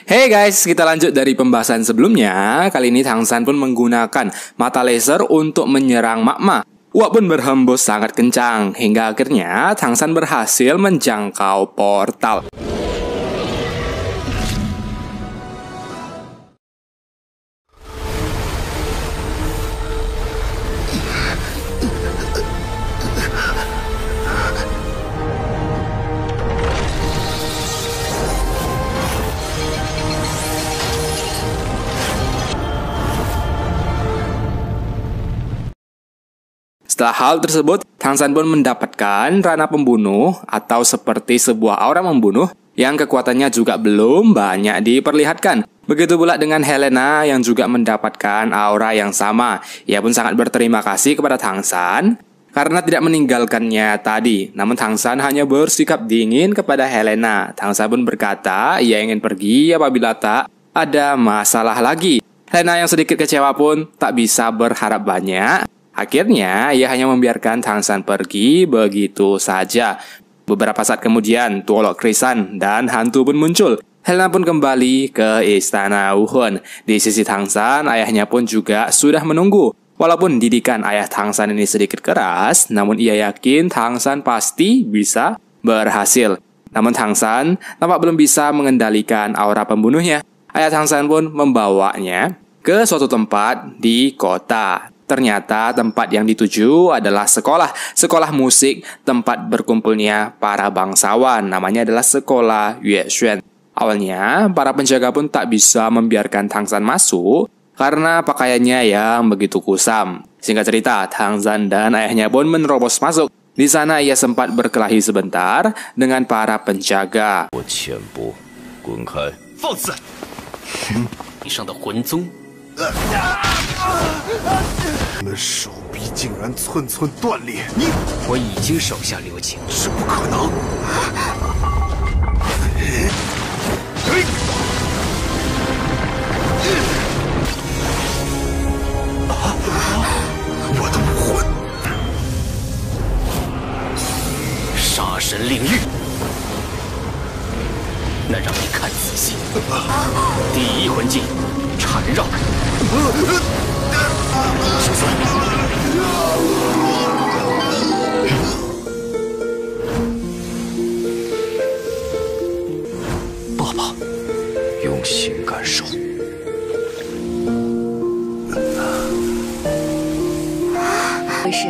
Hey guys, kita lanjut dari pembahasan sebelumnya. Kali ini Tang San pun menggunakan mata laser untuk menyerang Magma. Uap pun berhembus sangat kencang, hingga akhirnya Tang San berhasil menjangkau portal. Setelah hal tersebut, Tang San pun mendapatkan rana pembunuh atau seperti sebuah aura membunuh yang kekuatannya juga belum banyak diperlihatkan. Begitu pula dengan Helena yang juga mendapatkan aura yang sama. Ia pun sangat berterima kasih kepada Tang San karena tidak meninggalkannya tadi. Namun Tang San hanya bersikap dingin kepada Helena. Tang San pun berkata ia ingin pergi apabila tak ada masalah lagi. Helena yang sedikit kecewa pun tak bisa berharap banyak. Akhirnya, ia hanya membiarkan Tang San pergi begitu saja. Beberapa saat kemudian, Tuolok Krisan dan hantu pun muncul. Helena pun kembali ke istana Wuhun. Di sisi Tang San, ayahnya pun juga sudah menunggu. Walaupun didikan ayah Tang San ini sedikit keras, namun ia yakin Tang San pasti bisa berhasil. Namun Tang San tampak belum bisa mengendalikan aura pembunuhnya. Ayah Tang San pun membawanya ke suatu tempat di kota. Ternyata tempat yang dituju adalah sekolah musik tempat berkumpulnya para bangsawan. Namanya adalah sekolah Yue Xuan. Awalnya, para penjaga pun tak bisa membiarkan Tang San masuk karena pakaiannya yang begitu kusam. Singkat cerita, Tang San dan ayahnya pun menerobos masuk. Di sana ia sempat berkelahi sebentar dengan para penjaga. 你的手臂竟然寸寸断裂！我已经手下留情，是不可能！我的武魂，杀神领域，那让你看仔细。第一魂技，缠绕。 爸爸，用心感受。回事。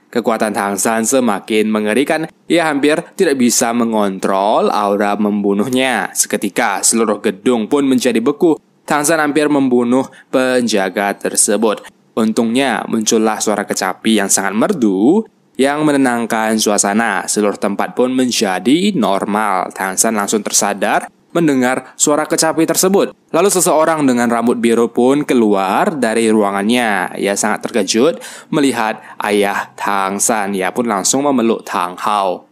Kekuatan Tang San semakin mengerikan. Ia hampir tidak bisa mengontrol aura membunuhnya. Seketika seluruh gedung pun menjadi beku. Tang San hampir membunuh penjaga tersebut. Untungnya muncullah suara kecapi yang sangat merdu yang menenangkan suasana. Seluruh tempat pun menjadi normal. Tang San langsung tersadar mendengar suara kecapi tersebut. Lalu seseorang dengan rambut biru pun keluar dari ruangannya. Ia sangat terkejut melihat ayah Tang San. Ia pun langsung memeluk Tang Hao.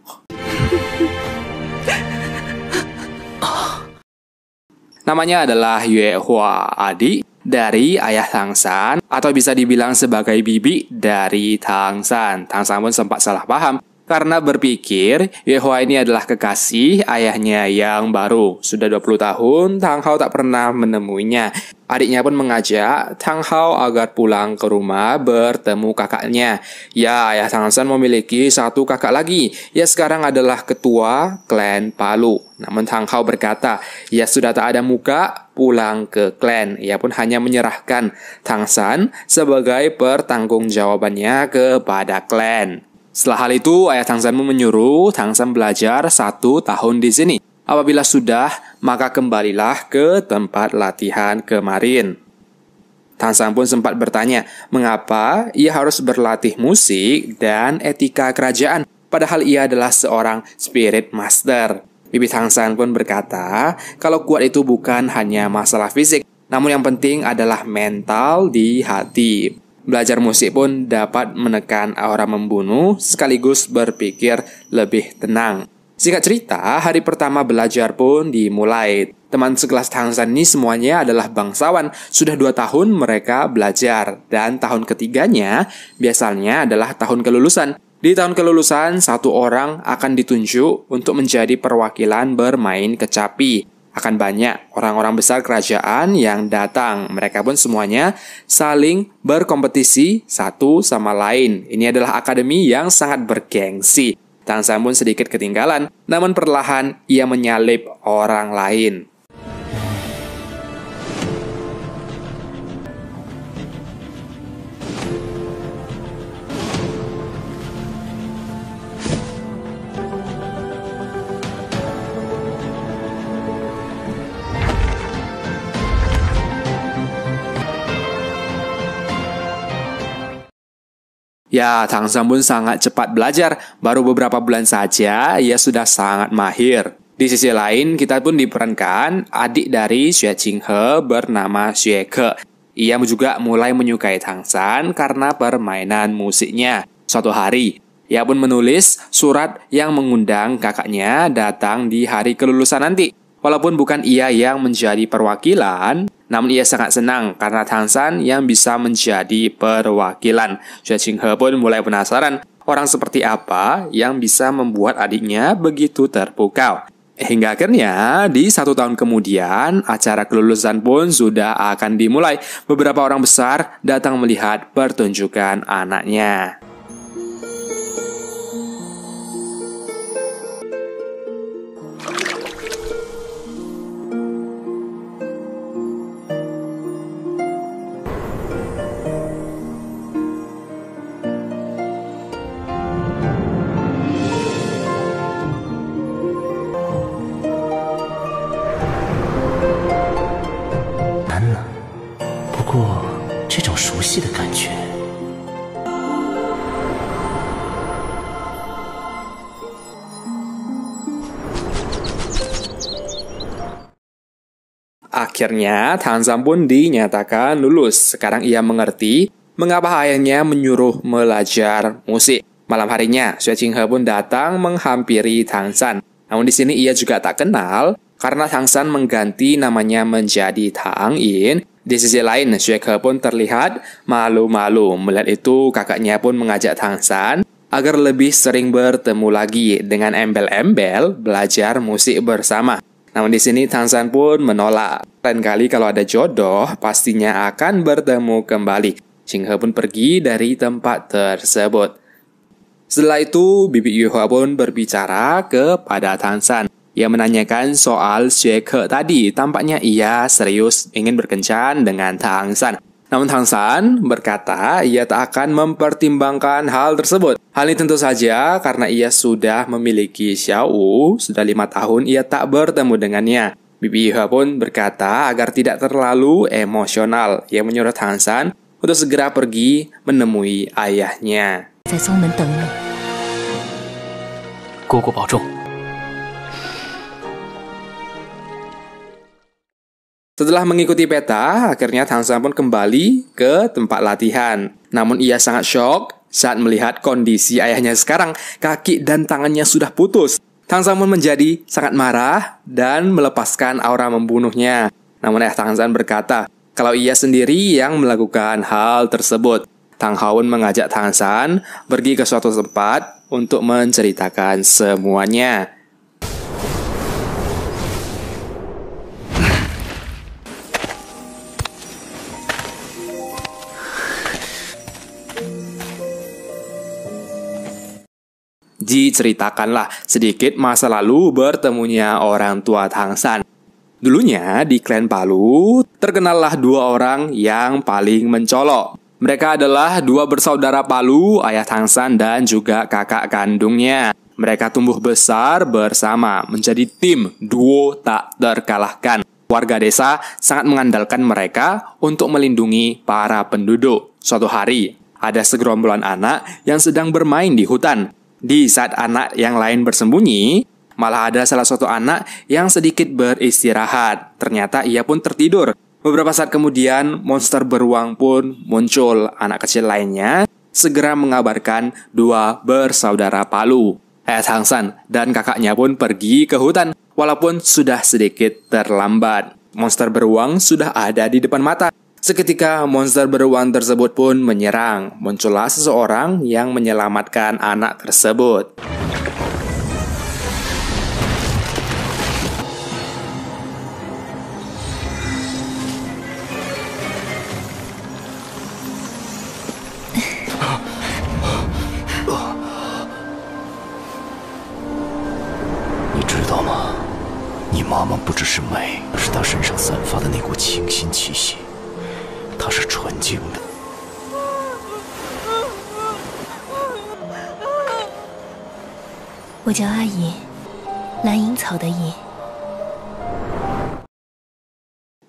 Namanya adalah Yue Hua, adik dari ayah Tang San, atau bisa dibilang sebagai bibi dari Tang San. Tang San pun sempat salah paham karena berpikir Yue Hua ini adalah kekasih ayahnya yang baru. Sudah 20 tahun, Tang Hao tak pernah menemuinya. Adiknya pun mengajak Tang Hao agar pulang ke rumah bertemu kakaknya. Ya, ayah Tang San memiliki satu kakak lagi. Ia sekarang adalah ketua klan Palu. Namun Tang Hao berkata, ia sudah tak ada muka pulang ke klan. Ia pun hanya menyerahkan Tang San sebagai pertanggungjawabannya kepada klan. Setelah hal itu, ayah Tang San menyuruh Tang San belajar 1 tahun di sini. Apabila sudah, maka kembalilah ke tempat latihan kemarin. Tang San pun sempat bertanya, mengapa ia harus berlatih musik dan etika kerajaan, padahal ia adalah seorang spirit master. Bibi Tang San pun berkata, kalau kuat itu bukan hanya masalah fisik, namun yang penting adalah mental di hati. Belajar musik pun dapat menekan aura membunuh sekaligus berpikir lebih tenang. Singkat cerita, hari pertama belajar pun dimulai. Teman sekelas Tang San ini semuanya adalah bangsawan. Sudah 2 tahun mereka belajar. Dan tahun ketiganya biasanya adalah tahun kelulusan. Di tahun kelulusan, satu orang akan ditunjuk untuk menjadi perwakilan bermain kecapi. Akan banyak orang-orang besar kerajaan yang datang. Mereka pun semuanya saling berkompetisi satu sama lain. Ini adalah akademi yang sangat bergengsi. Tang San pun sedikit ketinggalan, namun perlahan ia menyalip orang lain. Ya, Tang San pun sangat cepat belajar. Baru beberapa bulan saja, ia sudah sangat mahir. Di sisi lain, kita pun diperankan adik dari Xue Qinghe bernama Xue Ke. Ia juga mulai menyukai Tang San karena permainan musiknya. Suatu hari, ia pun menulis surat yang mengundang kakaknya datang di hari kelulusan nanti. Walaupun bukan ia yang menjadi perwakilan, namun ia sangat senang karena Tang San yang bisa menjadi perwakilan. Xue Qinghe pun mulai penasaran orang seperti apa yang bisa membuat adiknya begitu terpukau. Hingga akhirnya di 1 tahun kemudian acara kelulusan pun sudah akan dimulai. Beberapa orang besar datang melihat pertunjukan anaknya. Akhirnya, Tang San pun dinyatakan lulus. Sekarang ia mengerti mengapa ayahnya menyuruh belajar musik. Malam harinya, Xue Qinghe pun datang menghampiri Tang San. Namun di sini ia juga tak kenal karena Tang San mengganti namanya menjadi Tang Yin. Di sisi lain, Xue Ke pun terlihat malu-malu. Melihat itu, kakaknya pun mengajak Tang San agar lebih sering bertemu lagi dengan embel-embel belajar musik bersama. Namun di sini Tang San pun menolak. Lain kali kalau ada jodoh, pastinya akan bertemu kembali. Qinghe pun pergi dari tempat tersebut. Setelah itu, Bibi Yuhua pun berbicara kepada Tang San. Ia menanyakan soal Xue Ke tadi. Tampaknya ia serius ingin berkencan dengan Tang San. Namun Tang San berkata ia tak akan mempertimbangkan hal tersebut. Hal ini tentu saja karena ia sudah memiliki Xiao Wu. Sudah 5 tahun ia tak bertemu dengannya. Bibi Yuhua pun berkata agar tidak terlalu emosional. Ia menyuruh Tang San untuk segera pergi menemui ayahnya. Setelah mengikuti peta, akhirnya Tang San pun kembali ke tempat latihan. Namun ia sangat syok saat melihat kondisi ayahnya sekarang. Kaki dan tangannya sudah putus. Tang San pun menjadi sangat marah dan melepaskan aura membunuhnya. Namun ayah Tang San berkata kalau ia sendiri yang melakukan hal tersebut. Tang Hao pun mengajak Tang San pergi ke suatu tempat untuk menceritakan semuanya. Diceritakanlah sedikit masa lalu bertemunya orang tua Tang San. Dulunya di klan Palu, terkenallah 2 orang yang paling mencolok. Mereka adalah 2 bersaudara Palu, ayah Tang San dan juga kakak kandungnya. Mereka tumbuh besar bersama, menjadi tim duo tak terkalahkan. Warga desa sangat mengandalkan mereka untuk melindungi para penduduk. Suatu hari, ada segerombolan anak yang sedang bermain di hutan. Di saat anak yang lain bersembunyi, malah ada salah satu anak yang sedikit beristirahat. Ternyata ia pun tertidur. Beberapa saat kemudian, monster beruang pun muncul. Anak kecil lainnya segera mengabarkan 2 bersaudara Palu. Ayah Tang San dan kakaknya pun pergi ke hutan. Walaupun sudah sedikit terlambat. Monster beruang sudah ada di depan mata. Seketika monster beruang tersebut pun menyerang. Muncullah seseorang yang menyelamatkan anak tersebut.妈妈不只是美，是她身上散发的那股清新气息，她是纯净的。我叫阿银，蓝银草的银。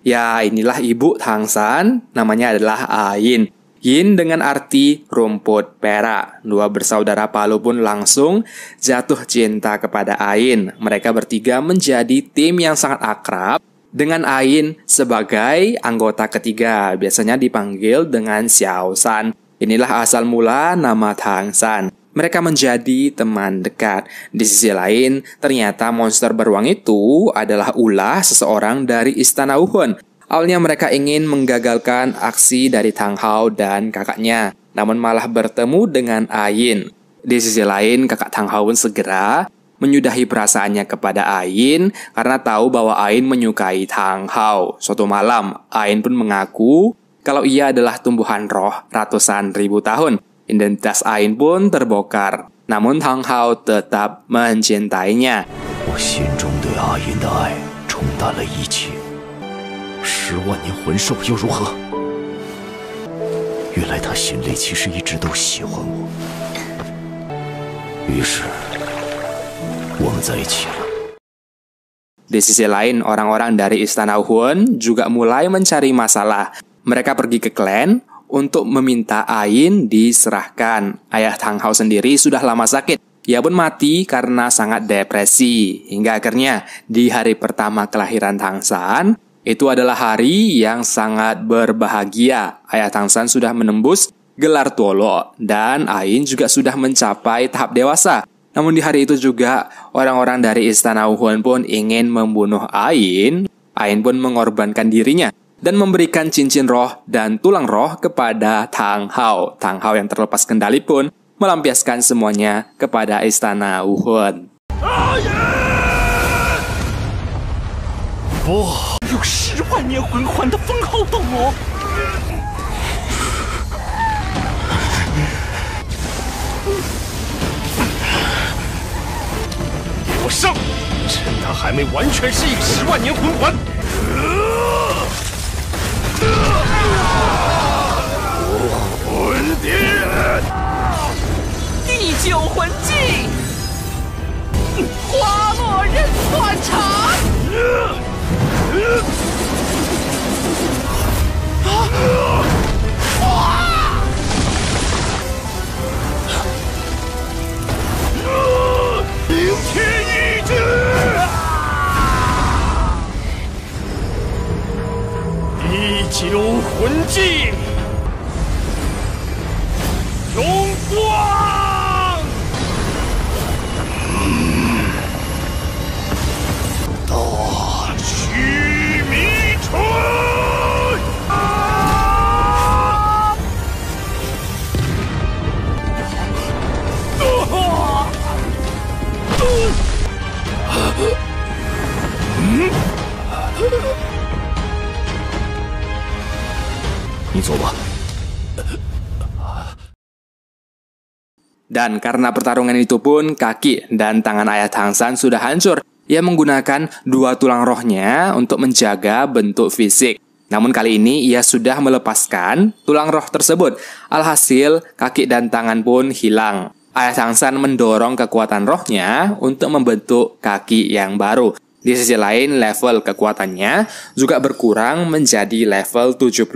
Ya, inilah ibu Tangsan, namanya adalah Ain. Yin dengan arti rumput perak. Dua bersaudara Palu pun langsung jatuh cinta kepada Ain. Mereka bertiga menjadi tim yang sangat akrab dengan Ain sebagai anggota ketiga. Biasanya dipanggil dengan Xiao San. Inilah asal mula nama Tangsan. Mereka menjadi teman dekat. Di sisi lain, ternyata monster beruang itu adalah ulah seseorang dari Istana Wuhan. Awalnya mereka ingin menggagalkan aksi dari Tang Hao dan kakaknya, namun malah bertemu dengan Ain. Di sisi lain, kakak Tang Hao pun segera menyudahi perasaannya kepada Ain karena tahu bahwa Ain menyukai Tang Hao. Suatu malam, Ain pun mengaku kalau ia adalah tumbuhan roh ratusan ribu tahun. Identitas Ain pun terbongkar, namun Tang Hao tetap mencintainya. 我心中对阿银的爱冲淡了一切。10万年魂兽又如何？原来他心里其实一直都喜欢我。于是，我们在一起了。 Di sisi lain, orang-orang dari Istana Wuhan juga mulai mencari masalah. Mereka pergi ke klan untuk meminta Ain diserahkan. Ayah Tang Hao sendiri sudah lama sakit. Ia pun mati karena sangat depresi. Hingga akhirnya di hari pertama kelahiran Tangsan, itu adalah hari yang sangat berbahagia. Ayah Tangsan sudah menembus gelar Tuolo dan Ain juga sudah mencapai tahap dewasa. Namun di hari itu juga orang-orang dari Istana Wuhan pun ingin membunuh Ain. Ain pun mengorbankan dirinya dan memberikan cincin roh dan tulang roh kepada Tang Hao. Tang Hao yang terlepas kendali pun melampiaskan semuanya kepada Istana Wuhan. 用10万年魂环的封号斗罗，给我上！趁他还没完全适应10万年魂环。魂殿，第9魂技，花落人断肠。 凌天意志，第9魂技，荣光，大曲迷春。 你走吧。 Dan karena pertarungan itu pun, kaki dan tangan ayah Tangsan sudah hancur. Ia menggunakan 2 tulang rohnya untuk menjaga bentuk fisik. Namun kali ini ia sudah melepaskan tulang roh tersebut. Alhasil, kaki dan tangan pun hilang. Ayah Tangsan mendorong kekuatan rohnya untuk membentuk kaki yang baru. Di sisi lain, level kekuatannya juga berkurang menjadi level 75.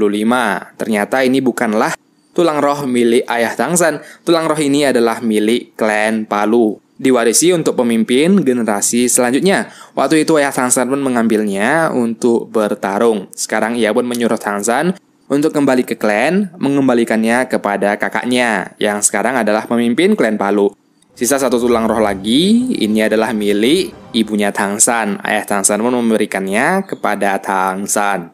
Ternyata ini bukanlah tulang roh milik ayah Tangsan. Tulang roh ini adalah milik klan Palu. Diwarisi untuk pemimpin generasi selanjutnya. Waktu itu ayah Tangsan pun mengambilnya untuk bertarung. Sekarang ia pun menyuruh Tangsan untuk kembali ke klan, mengembalikannya kepada kakaknya, yang sekarang adalah pemimpin klan Palu. Sisa 1 tulang roh lagi, ini adalah milik ibunya Tangsan. Ayah Tangsan pun memberikannya kepada Tangsan.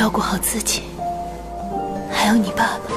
照顾好自己，还有你爸爸。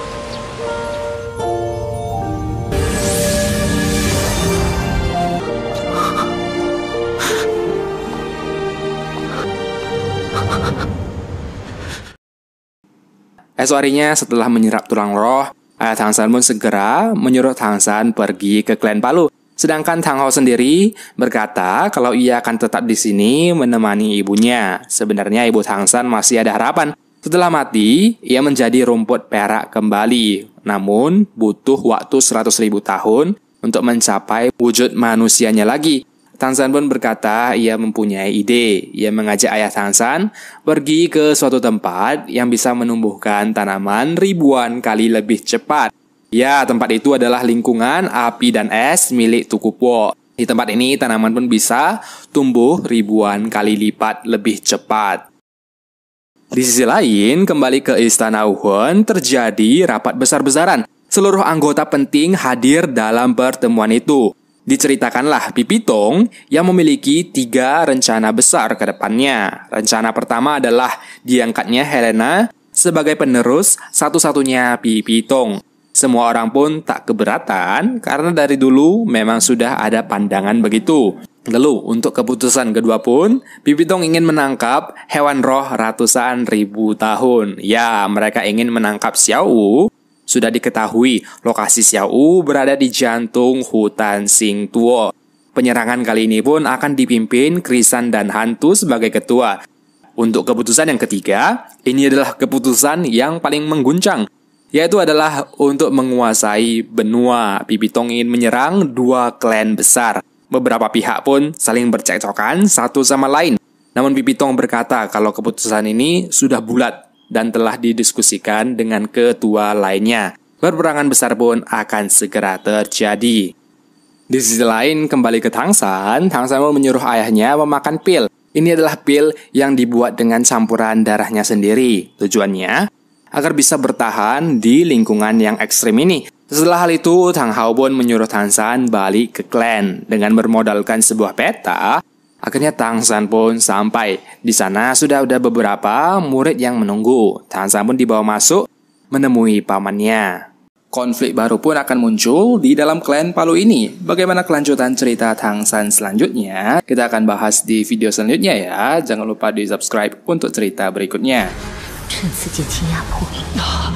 Esok harinya setelah menyerap tulang roh, ayah Tang San pun segera menyuruh Tang San pergi ke klan Palu. Sedangkan Tang Hao sendiri berkata kalau ia akan tetap di sini menemani ibunya. Sebenarnya ibu Tang San masih ada harapan. Setelah mati, ia menjadi rumput perak kembali. Namun, butuh waktu 100.000 tahun untuk mencapai wujud manusianya lagi. Tang San pun berkata ia mempunyai ide. Ia mengajak ayah Tang San pergi ke suatu tempat yang bisa menumbuhkan tanaman ribuan kali lebih cepat. Ya, tempat itu adalah lingkungan api dan es milik Tuku Po. Di tempat ini tanaman pun bisa tumbuh ribuan kali lipat lebih cepat. Di sisi lain, kembali ke Istana Wuhan terjadi rapat besar-besaran. Seluruh anggota penting hadir dalam pertemuan itu. Diceritakanlah Pipitong yang memiliki 3 rencana besar ke depannya. Rencana pertama adalah diangkatnya Helena sebagai penerus satu-satunya Pipitong. Semua orang pun tak keberatan karena dari dulu memang sudah ada pandangan begitu. Lalu untuk keputusan kedua pun, Pipitong ingin menangkap hewan roh ratusan ribu tahun. Ya, mereka ingin menangkap Xiao Wu. Sudah diketahui, lokasi Xiao Wu berada di jantung hutan Xing Tuo. Penyerangan kali ini pun akan dipimpin Krisan dan Hantu sebagai ketua. Untuk keputusan yang ketiga, ini adalah keputusan yang paling mengguncang, yaitu adalah untuk menguasai benua. Pipitong ingin menyerang 2 klan besar. Beberapa pihak pun saling bercekcokan satu sama lain. Namun Pipitong berkata kalau keputusan ini sudah bulat dan telah didiskusikan dengan ketua lainnya. Perperangan besar pun akan segera terjadi. Di sisi lain, kembali ke Tang San pun menyuruh ayahnya memakan pil. Ini adalah pil yang dibuat dengan campuran darahnya sendiri. Tujuannya agar bisa bertahan di lingkungan yang ekstrim ini. Setelah hal itu, Tang Hao pun menyuruh Tang San balik ke klan. Dengan bermodalkan sebuah peta, akhirnya Tang San pun sampai. Di sana sudah ada beberapa murid yang menunggu. Tang San pun dibawa masuk menemui pamannya. Konflik baru pun akan muncul di dalam klan Palu ini. Bagaimana kelanjutan cerita Tang San selanjutnya? Kita akan bahas di video selanjutnya ya. Jangan lupa di subscribe untuk cerita berikutnya. 趁此减轻压迫。